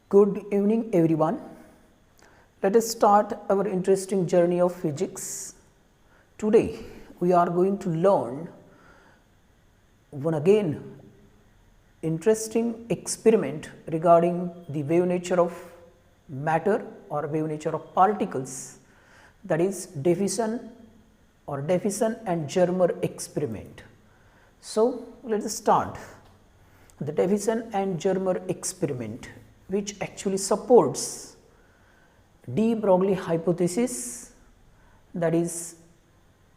Good evening everyone. Let us start our interesting journey of physics. Today we are going to learn one again interesting experiment regarding the wave nature of matter or wave nature of particles, that is Davisson and Germer experiment. So, let us start the Davisson and Germer experiment, which actually supports de-Broglie hypothesis, that is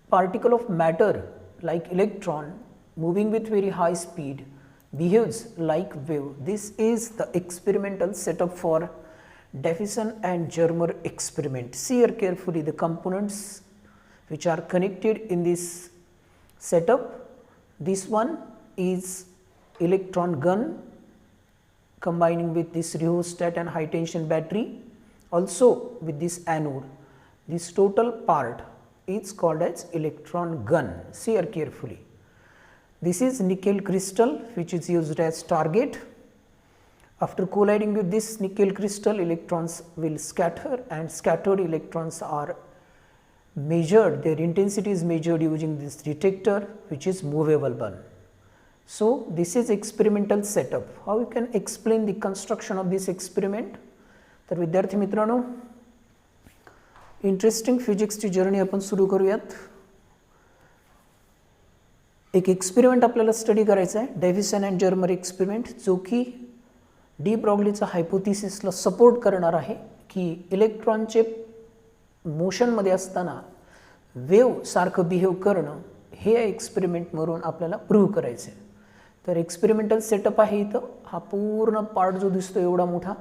particle of matter like electron moving with very high speed behaves like wave. This is the experimental setup for Davisson and Germer experiment. See here carefully the components which are connected in this setup. This one is electron gun combining with this rheostat and high tension battery, also with this anode. This total part is called as electron gun. See here carefully. This is nickel crystal which is used as target. After colliding with this nickel crystal, electrons will scatter, and scattered electrons are measured, their intensity is measured using this detector which is movable gun. So, this is experimental setup. How you can explain the construction of this experiment? तर विद्यार्थी मित्रांनो, interesting फिजिक्सची journey आपण सुरू करूयात. एक experiment आपल्याला study करायचा आहे, डेव्हिसन अँड जर्मर एक्सपेरिमेंट, जो की डी-ब्रॉग्लीचा हायपोथिसिसला सपोर्ट करणार आहे की इलेक्ट्रॉनचे मोशनमध्ये असताना वेव्ह सारखं बिहेव करणं हे एक्सपेरिमेंटवरून आपल्याला प्रूव्ह करायचं आहे. तर एक्सपेरिमेंटल सेटअप आहे इथं. हा पूर्ण पार्ट जो दिसतो एवढा मोठा,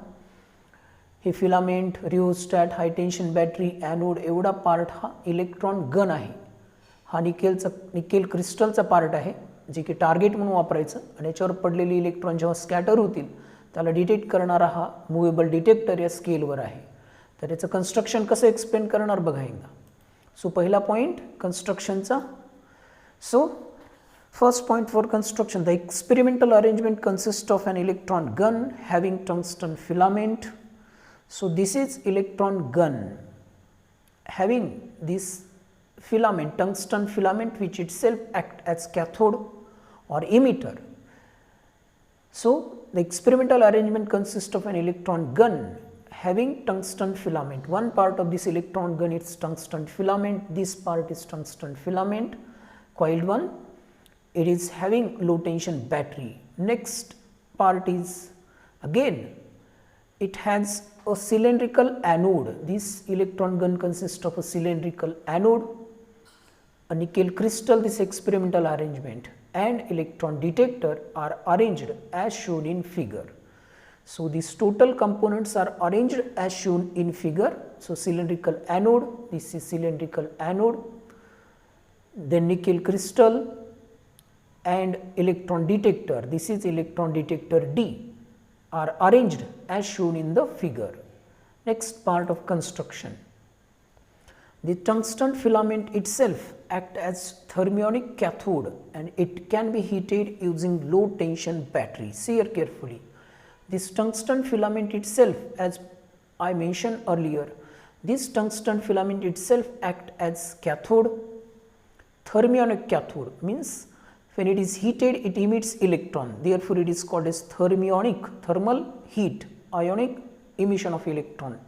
हे फिलामेंट, रिओस्टॅट, हाय टेन्शन बॅटरी, ॲनोड, एवढा पार्ट हा इलेक्ट्रॉन गन आहे. हा निकेल क्रिस्टलचा पार्ट आहे, जे की टार्गेट म्हणून वापरायचं, आणि याच्यावर पडलेले इलेक्ट्रॉन जेव्हा स्कॅटर होतील त्याला डिटेक्ट करणारा हा मूवेबल डिटेक्टर या स्केलवर आहे. तर याचं कन्स्ट्रक्शन कसं एक्सप्लेन करणार बघा एकदा. सो पहिला पॉईंट कन्स्ट्रक्शनचा. So first point for construction, the experimental arrangement consists of an electron gun having tungsten filament. So, this is electron gun having this filament, tungsten filament, which itself act as cathode or emitter. So, the experimental arrangement consists of an electron gun having tungsten filament. One part of this electron gun is tungsten filament, this part is tungsten filament, coiled one. It is having low tension battery. Next part is again it has a cylindrical anode. This electron gun consists of a cylindrical anode, a nickel crystal, this experimental arrangement, and electron detector are arranged as shown in figure. So, these total components are arranged as shown in figure. So, cylindrical anode, this is cylindrical anode, then nickel crystal and electron detector, this is electron detector D, are arranged as shown in the figure. Next part of construction. The tungsten filament itself acts as thermionic cathode and it can be heated using low tension battery. See here carefully. This tungsten filament itself, as I mentioned earlier, this tungsten filament itself acts as cathode. Thermionic cathode means when it is heated it emits electron, therefore it is called as thermionic, thermal heat, ionic emission of electron.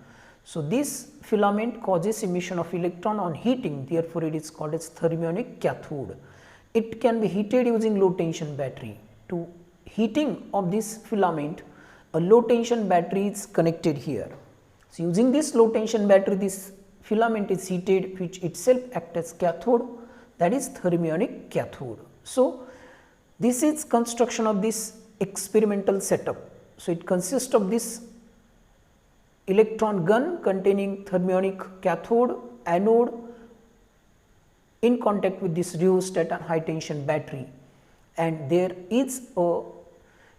So, this filament causes emission of electron on heating, therefore it is called as thermionic cathode. It can be heated using low tension battery. To heating of this filament, a low tension battery is connected here. So, using this low tension battery, this filament is heated, which itself acts as cathode, that is thermionic cathode. So, this is construction of this experimental setup. So, it consists of this electron gun containing thermionic cathode, anode in contact with this rheostat and high tension battery, and there is a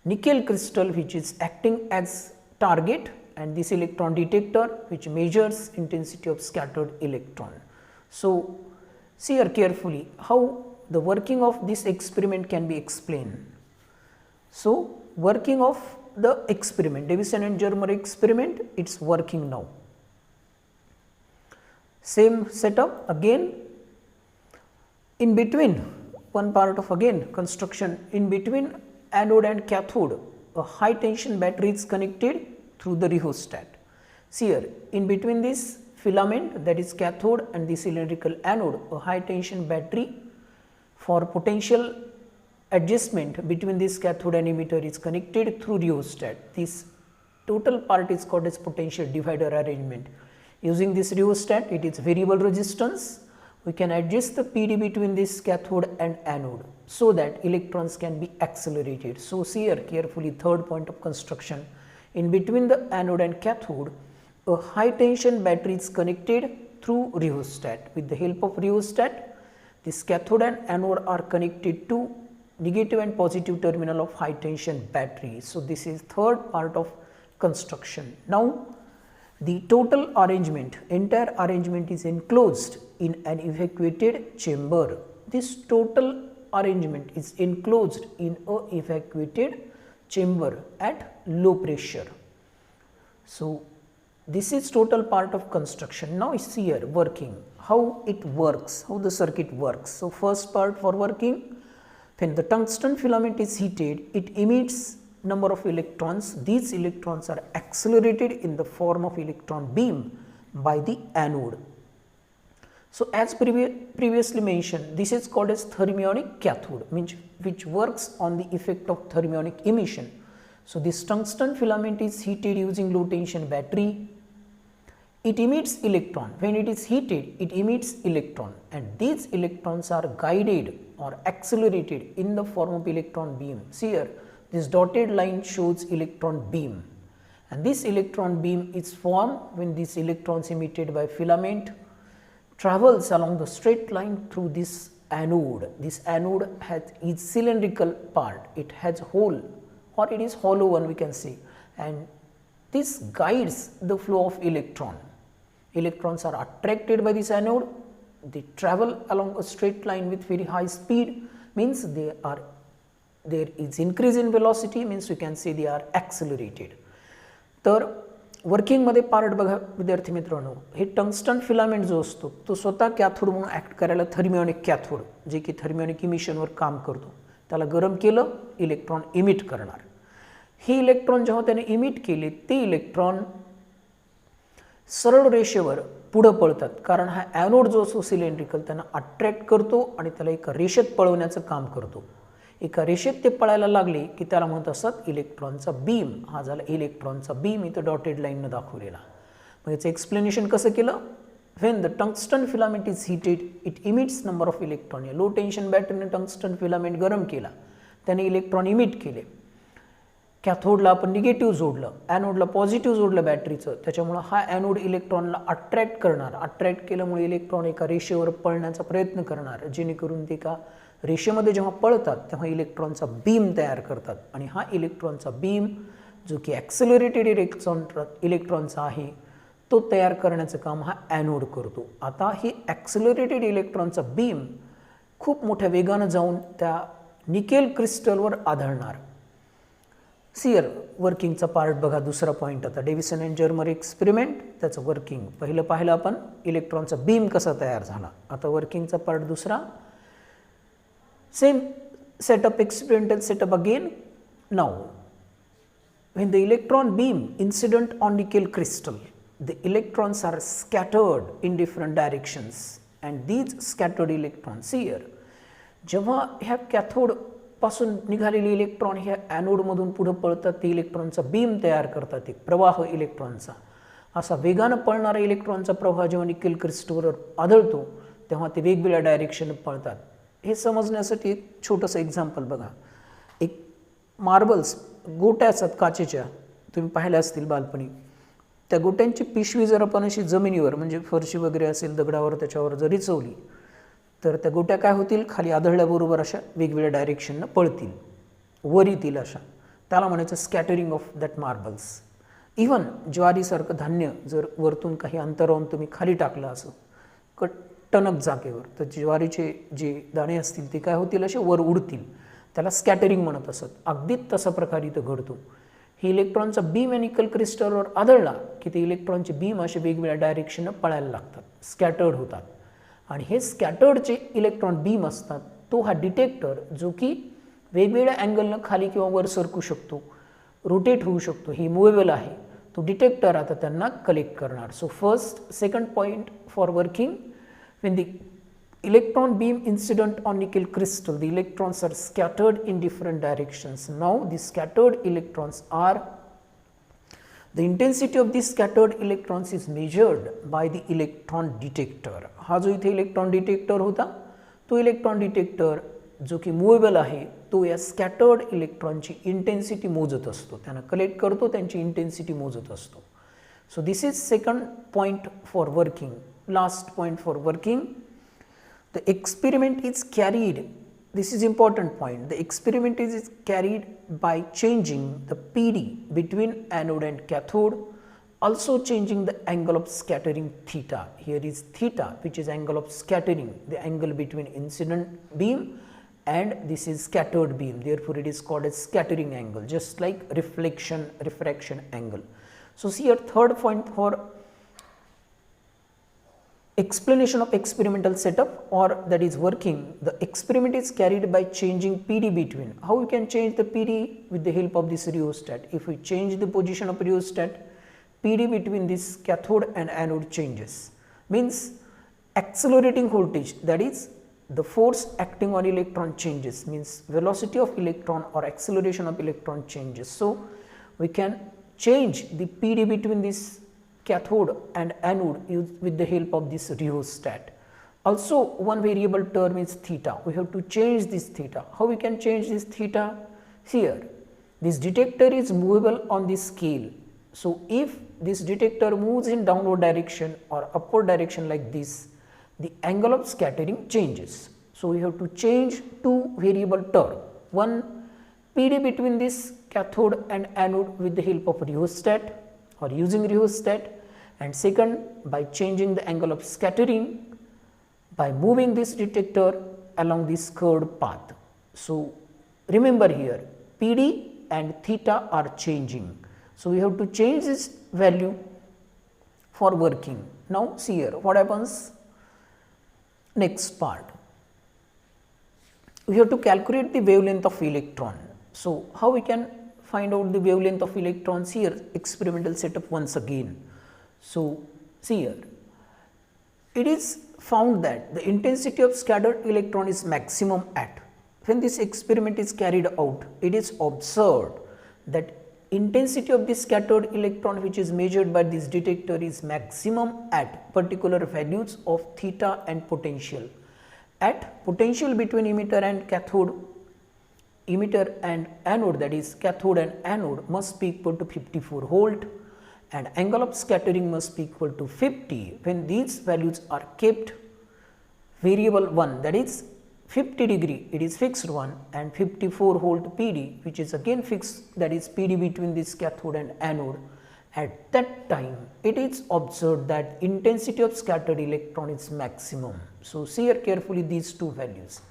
nickel crystal which is acting as target, and this electron detector which measures intensity of scattered electron. So, see here carefully how the working of this experiment can be explained. So, working of the experiment, Davisson and Germer experiment, it's working now. Same setup again, in between one part of again construction, in between anode and cathode a high tension battery is connected through the rheostat. See here, in between this filament, that is cathode, and the cylindrical anode, a high tension battery for potential adjustment between this cathode and emitter is connected through rheostat. This total part is called as potential divider arrangement. Using this rheostat, it is variable resistance. We can adjust the PD between this cathode and anode so that electrons can be accelerated. So see here carefully, third point of construction, in between the anode and cathode a high tension battery is connected through rheostat. With the help of rheostat, this cathode and anode are connected to negative and positive terminal of high tension battery. So this is third part of construction. Now the total arrangement, entire arrangement is enclosed in an evacuated chamber. This total arrangement is enclosed in a evacuated chamber at low pressure. So this is total part of construction. Now see here working, how it works, how the circuit works. So first part for working, when the tungsten filament is heated, it emits number of electrons. These electrons are accelerated in the form of electron beam by the anode. So as previously mentioned, this is called as thermionic cathode, which works on the effect of thermionic emission. So this tungsten filament is heated using low tension battery. It emits electron. When it is heated, it emits electron, and these electrons are guided or accelerated in the form of electron beam. See here, this dotted line shows electron beam, and this electron beam is formed when these electrons emitted by filament travels along the straight line through this anode. This anode has its cylindrical part, it has hole, or it is hollow one we can say, and this guides the flow of electron. Electrons are attracted by this anode, they travel along a straight line with very high speed, means there is increase in velocity, means we can say they are accelerated. तर working मध्ये part बघा विद्यार्थी मित्रांनो, हे tungsten filament जो असतो तो स्वतः cathode म्हणून ऍक्ट करायला थर्मिओनिक कॅथोड, जे की थर्मिओनिक इमिशनवर काम करतो, त्याला गरम केलं इलेक्ट्रॉन इमिट करणार. हे इलेक्ट्रॉन जेव्हा त्याने इमिट केले ते इलेक्ट्रॉन सरळ रेषेवर पुढे पळतात, कारण हा ॲनोड जो असतो सिलेंड्रिकल त्यांना अट्रॅक्ट करतो आणि त्याला एका रेषेत पळवण्याचं काम करतो. एका रेषेत ते पळायला लागले की त्याला म्हणत असतात इलेक्ट्रॉनचा बीम. हा झाला इलेक्ट्रॉनचा बीम, इथं डॉटेड लाईनने दाखवलेला. मग याचं एक्सप्लेनेशन कसं केलं, when the tungsten filament is heated it emits number of electron. Low tension बॅटरीने टंगस्टन फिलामेंट गरम केला, त्याने इलेक्ट्रॉन इमिट केले. कॅथोडला आपण निगेटिव्ह जोडलं, ॲनोडला पॉझिटिव्ह जोडलं बॅटरीचं, त्याच्यामुळे हा ॲनोड इलेक्ट्रॉनला अट्रॅक्ट करणार. अट्रॅक्ट केल्यामुळे इलेक्ट्रॉन एका रेषेवर पळण्याचा प्रयत्न करणार, जेणेकरून ते का रेषेमध्ये जेव्हा पळतात तेव्हा इलेक्ट्रॉनचा बीम तयार करतात, आणि हा इलेक्ट्रॉनचा बीम जो की ॲक्सेलरेटेड इलेक्ट्रॉनचा आहे तो तयार करण्याचं काम हा ॲनोड करतो. आता हे ॲक्सेलरेटेड इलेक्ट्रॉनचा बीम खूप मोठ्या वेगानं जाऊन त्या निकेल क्रिस्टलवर आढळणार. सियर वर्किंगचा पार्ट बघा, दुसरा पॉईंट आता डेव्हिसन अँड जर्मर एक्सपेरिमेंट, त्याचं वर्किंग पहिलं पाहिलं आपण, इलेक्ट्रॉनचा बीम कसा तयार झाला. आता वर्किंगचा पार्ट दुसरा, same setup, experimental setup again. Now when the electron beam incident on nickel crystal, the electrons are scattered in different directions, and these scattered electrons, see here, जेव्हा ह्या कॅथोड पासून निघालेले इलेक्ट्रॉन ह्या ॲनोड मधून पुढे पळतात, ते इलेक्ट्रॉनचा बीम तयार करतात, एक प्रवाह इलेक्ट्रॉनचा. असा वेगानं पळणारा इलेक्ट्रॉनचा प्रवाह जेव्हा निकेल क्रिस्टलवर आढळतो तेव्हा ते वेगवेगळ्या डायरेक्शनने पळतात. हे समजण्यासाठी एक छोटंसं एक्झाम्पल बघा. एक मार्बल्स गोट्या असतात काचेच्या, तुम्ही पाहिल्या असतील बालपणी. त्या गोट्यांची पिशवी जर आपण अशी जमिनीवर म्हणजे फरशी वगैरे असेल दगडावर त्याच्यावर जर रिचवली तर त्या गोट्या काय होतील, खाली आदळल्याबरोबर अशा वेगवेगळ्या डायरेक्शननं पळतील, वर येतील अशा. त्याला म्हणायचं scattering of that marbles. Even ज्वारीसारखं धान्य जर वरतून काही अंतरावरून तुम्ही खाली टाकलं असं टणक जागेवर, तर ज्वारीचे जे दाणे असतील ते काय होतील, असे वर उडतील, त्याला स्कॅटरिंग म्हणत असत. अगदी तसा प्रकार इथं घडतो. ही इलेक्ट्रॉनचा बीम निकल क्रिस्टलवर आदळला की ते इलेक्ट्रॉनचे बीम असे वेगवेगळ्या डायरेक्शनने पळायला लागतात, स्कॅटर्ड होतात. आणि हे स्कॅटर्डचे इलेक्ट्रॉन बीम असतात, तो हा डिटेक्टर जो की वेगवेगळ्या अँगलनं खाली किंवा वर सरकू शकतो, रोटेट होऊ शकतो, ही मूवेबल आहे, तो डिटेक्टर आता त्यांना कलेक्ट करणार. So first second point for working, when the electron beam incident on nickel crystal, the electrons are scattered in different directions. Now the scattered electrons are, the intensity of these scattered electrons is measured by the electron detector. हा जो इथे electron detector होता, तो electron detector जो की movable आहे, तो या स्कॅटर्ड इलेक्ट्रॉनची इंटेन्सिटी मोजत असतो, त्यांना कलेक्ट करतो, त्यांची इंटेन्सिटी मोजत असतो. So this is second point for working. Last point for working, the experiment is carried, this is important point, the experiment is carried by changing the PD between anode and cathode, also changing the angle of scattering theta. Here is theta, which is angle of scattering, the angle between incident beam and this is scattered beam, therefore it is called as scattering angle, just like reflection refraction angle. So see here third point for explanation of experimental setup or that is working. The experiment is carried by changing PD between. How we can change the PD? With the help of this rheostat. If we change the position of rheostat, PD between this cathode and anode changes, means accelerating voltage, that is the force acting on electron changes, means velocity of electron or acceleration of electron changes. So we can change the PD between this cathode and anode with the help of this rheostat. Also one variable term is theta, we have to change this theta. How we can change this theta? Here this detector is movable on this scale, so if this detector moves in downward direction or upward direction like this, the angle of scattering changes. So we have to change two variable term, one PD between this cathode and anode with the help of rheostat or using rheostat, and second by changing the angle of scattering by moving this detector along this curved path. So remember here PD and theta are changing, so we have to change this value for working. Now see here what happens. Next part, we have to calculate the wavelength of electron. So how we can find out the wavelength of electrons? Here experimental setup once again. So see here, it is found that the intensity of scattered electron is maximum at, when this experiment is carried out, it is observed that intensity of the scattered electron which is measured by this detector is maximum at particular values of theta and potential. At potential between emitter and cathode, emitter and anode, that is cathode and anode, must be equal to 54 volt and angle of scattering must be equal to 50. When these values are kept variable 1, that is 50 degree, it is fixed one, and 54 volt PD which is again fixed, that is PD between this cathode and anode, at that time it is observed that intensity of scattered electron is maximum. So see here carefully these two values.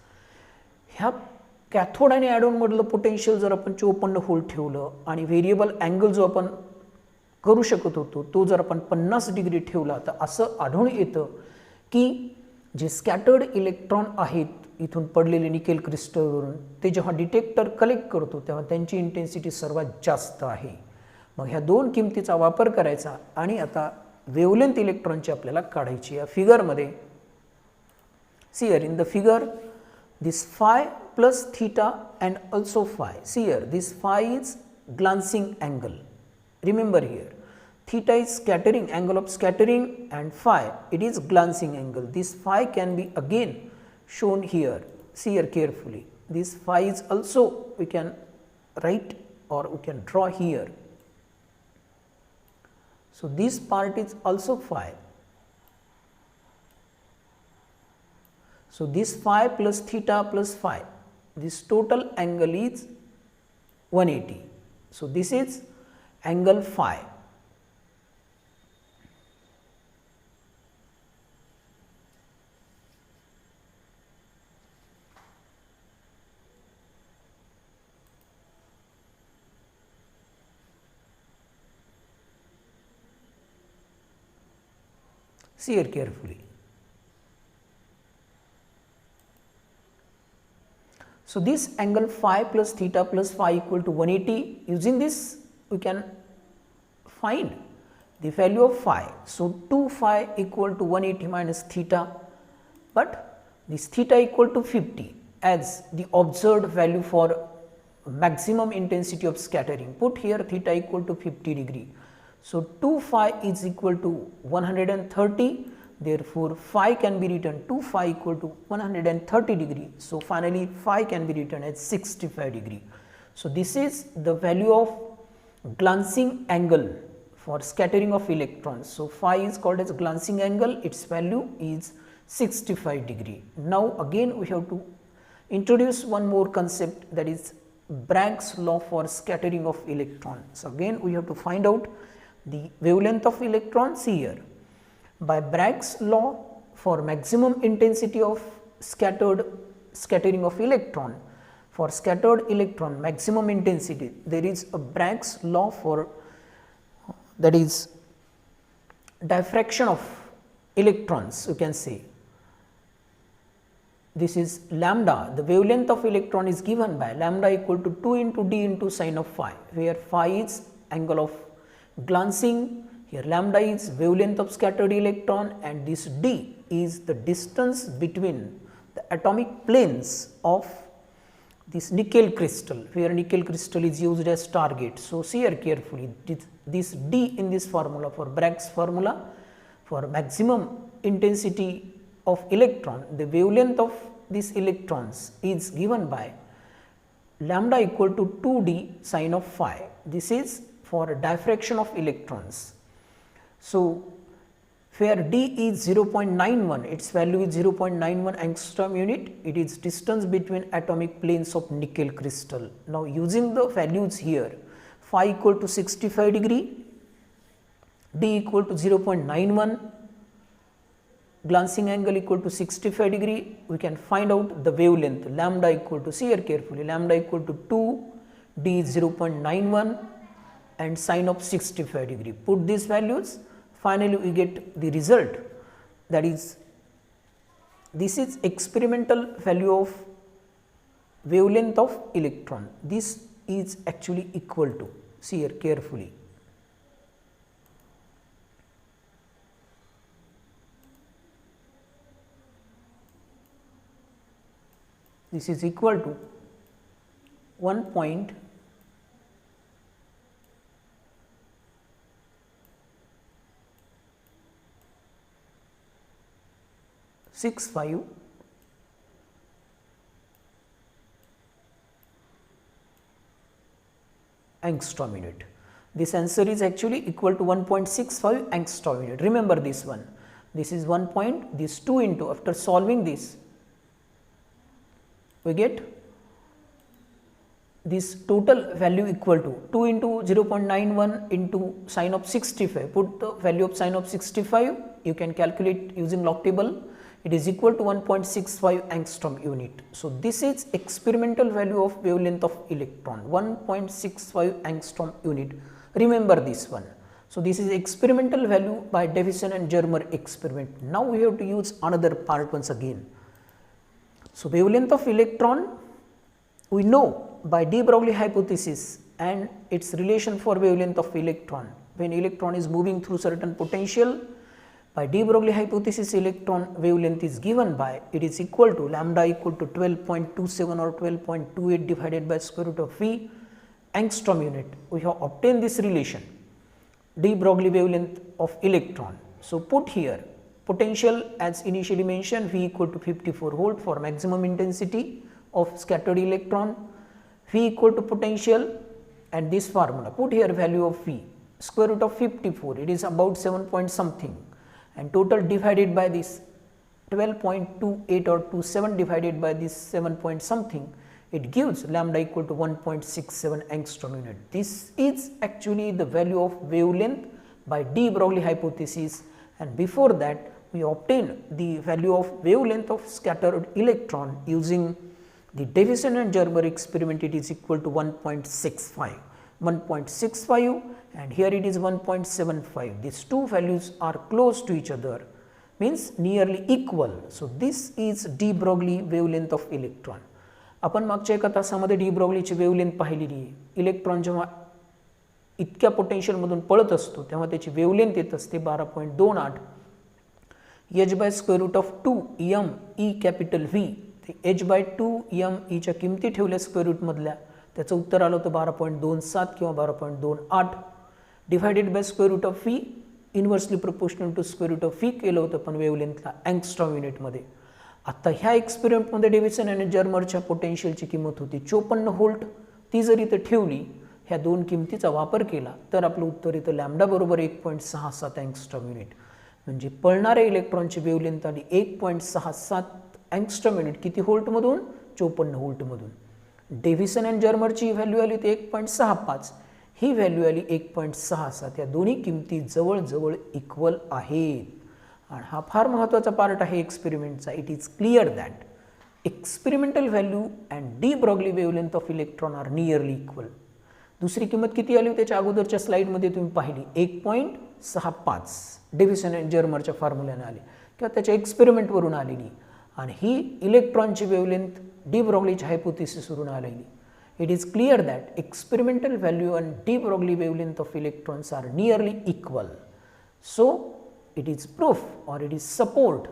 ह्या cathode आणि anode मधलं potential जर आपण 54 volt ठेवलं आणि variable angle जो आपण करू शकत होतो तो जर आपण 50 डिग्री ठेवला, तर असं आढळून येतं की जे स्कॅटर्ड इलेक्ट्रॉन आहेत इथून पडलेले निकेल क्रिस्टलवरून, ते जेव्हा डिटेक्टर कलेक्ट करतो तेव्हा त्यांची इंटेन्सिटी सर्वात जास्त आहे. मग ह्या दोन किमतीचा वापर करायचा आणि आता वेवलेंथ इलेक्ट्रॉनची आपल्याला काढायची. या फिगरमध्ये see here in the figure this phi plus theta and also phi. See here, this phi is glancing angle. Remember here, theta is scattering, angle of scattering, and phi, it is glancing angle. This phi can be again shown here. See here carefully. This phi is also we can write or we can draw here. So this part is also phi. So this phi plus theta plus phi, this total angle is 180. So this is angle phi. See here carefully. So, this angle phi plus theta plus phi equal to 180. Using this we can find the value of phi. So, 2 phi equal to 180 minus theta, but this theta equal to 50 as the observed value for maximum intensity of scattering. Put here theta equal to 50 degree. So, 2 phi is equal to 130. Therefore, phi can be written 2 phi equal to 130 degree. So, finally, phi can be written as 65 degree. So, this is the value of glancing angle for scattering of electrons. So, phi is called as glancing angle, its value is 65 degree. Now, again we have to introduce one more concept, that is Bragg's law for scattering of electrons. So, again we have to find out the wavelength of electrons here. By Bragg's law for maximum intensity of scattering of electron, for scattered electron maximum intensity, there is a Bragg's law for, that is diffraction of electrons, you can say. This is lambda, the wavelength of electron is given by lambda equal to 2 into d into sine of phi, where phi is angle of glancing, here lambda is wavelength of scattered electron, and this d is the distance between the atomic planes of this nickel crystal, where nickel crystal is used as target. So, see here carefully, this d in this formula, for Bragg's formula for maximum intensity of electron, the wavelength of these electrons is given by lambda equal to 2d sine of phi. This is for diffraction of electrons. So, where d is 0.91, its value is 0.91 angstrom unit, it is distance between atomic planes of nickel crystal. Now, using the values here, phi equal to 65 degree, d equal to 0.91, glancing angle equal to 65 degree, we can find out the wavelength lambda equal to, see here carefully, lambda equal to 2, d is 0.91 and sine of 65 degree. Put these values, finally we get the result, that is, this is experimental value of wavelength of electron. This is actually equal to, see here carefully, this is equal to 1.65 angstrom unit. This answer is actually equal to 1.65 angstrom unit. Remember this one. This is 1 point, this 2 into, after solving this, we get this total value equal to 2 into 0.91 into sine of 65. Put the value of sine of 65, you can calculate using log table, it is equal to 1.65 angstrom unit. So, this is experimental value of wavelength of electron, 1.65 angstrom unit. Remember this one. So, this is experimental value by Davisson and Germer experiment. Now, we have to use another part once again. So, wavelength of electron we know by de-Broglie hypothesis and its relation for wavelength of electron. When electron is moving through certain potential, by de-Broglie hypothesis electron wavelength is given by, it is equal to lambda equal to 12.27 or 12.28 divided by square root of V angstrom unit. We have obtained this relation, de-Broglie wavelength of electron. So, put here potential as initially mentioned, V equal to 54 volt for maximum intensity of scattered electron, V equal to potential, and this formula, put here value of V, square root of 54, it is about 7 point something, and total divided by this 12.28 or 27 divided by this 7 point something, it gives lambda equal to 1.67 angstrom unit. This is actually the value of wavelength by de-Broglie hypothesis, and before that we obtain the value of wavelength of scattered electron using the Davisson and Germer experiment. It is equal to 1.65, and here it is 1.75. These two values are close to each other, means nearly equal. So this is de-Broglie wavelength of electron. आपण मागच्या एका तासामध्ये de-Broglieची wavelength पाहिलेली आहे. Electron जेव्हा इतक्या potential मधून पळत असतो तेव्हा त्याची वेवलेंथ येत असते 12.28 h by square root of 2 m e capital V. ते h by 2 m e च्या किमती ठेवल्या स्क्वेअर रूट मधल्या, त्याचं उत्तर आलं होतं 12.27 किंवा 12.28 divided by square root of V inversely proportional to square root of V केलं होतं पण वेवलेंथला अँगस्ट्रॉम युनिटमध्ये. आता ह्या एक्सपेरिमेंटमध्ये डेव्हिसन आणि जर्मरच्या पोटेन्शियलची किंमत होती 54 व्होल्ट. ती जर इथं ठेवली, ह्या दोन किमतीचा वापर केला तर आपलं उत्तर इथं लॅम्बडा बरोबर 1.67 अँगस्ट्रॉम युनिट. म्हणजे पळणाऱ्या इलेक्ट्रॉनची वेवलेंथ आली 1.67 अँगस्ट्रॉम युनिट. किती व्होल्टमधून? 54 व्होल्टमधून. डेव्हिसन अँड जर्मरची व्हॅल्यू आली ती 1.65, ही व्हॅल्यू आली 1.67. या दोन्ही किमती जवळजवळ इक्वल आहेत. आणि हा फार महत्त्वाचा पार्ट आहे एक्सपेरिमेंटचा. It is clear that experimental value and de-Broglie wavelength of electron are nearly equal. दुसरी किंमत किती आली त्याच्या अगोदरच्या स्लाइडमध्ये तुम्ही पाहिली 1.65 डेव्हिसन अँड जर्मरच्या फॉर्म्युल्याने आली किंवा त्याच्या एक्सपेरिमेंटवरून आलेली. आणि ही इलेक्ट्रॉनची वेवलेंथ de-Broglieच्या हायपोथेसिसवरून आलेली. It is clear that experimental value and de-Broglie wavelength of electrons are nearly equal. So it is proof or it is support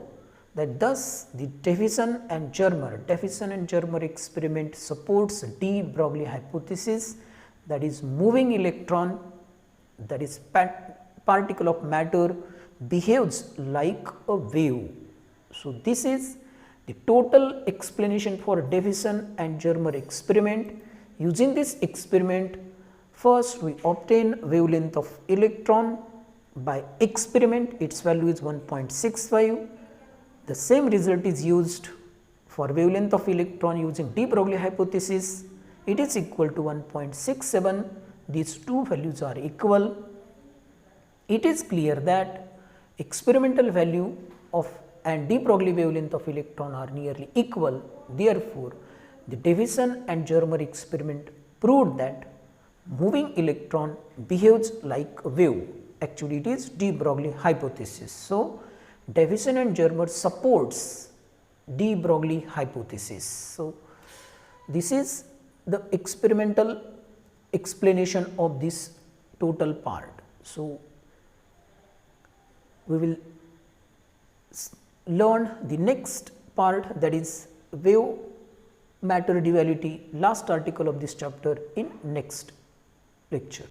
that thus the Davisson and Germer experiment supports de-Broglie hypothesis, that is moving electron, that is particle of matter behaves like a wave. So this is the total explanation for Davisson and Germer experiment. Using this experiment, first we obtain wavelength of electron. By experiment, its value is 1.65. The same result is used for wavelength of electron using de-Broglie hypothesis. It is equal to 1.67. These two values are equal. It is clear that experimental value of and de-Broglie wavelength of electron are nearly equal. Therefore, the Davisson and Germer experiment proved that moving electron behaves like a wave. Actually, it is de-Broglie hypothesis. So, Davisson and Germer supports de-Broglie hypothesis. So, this is the experimental explanation of this total part. So, we will learn the next part, that is wave matter duality, last article of this chapter, in next lecture.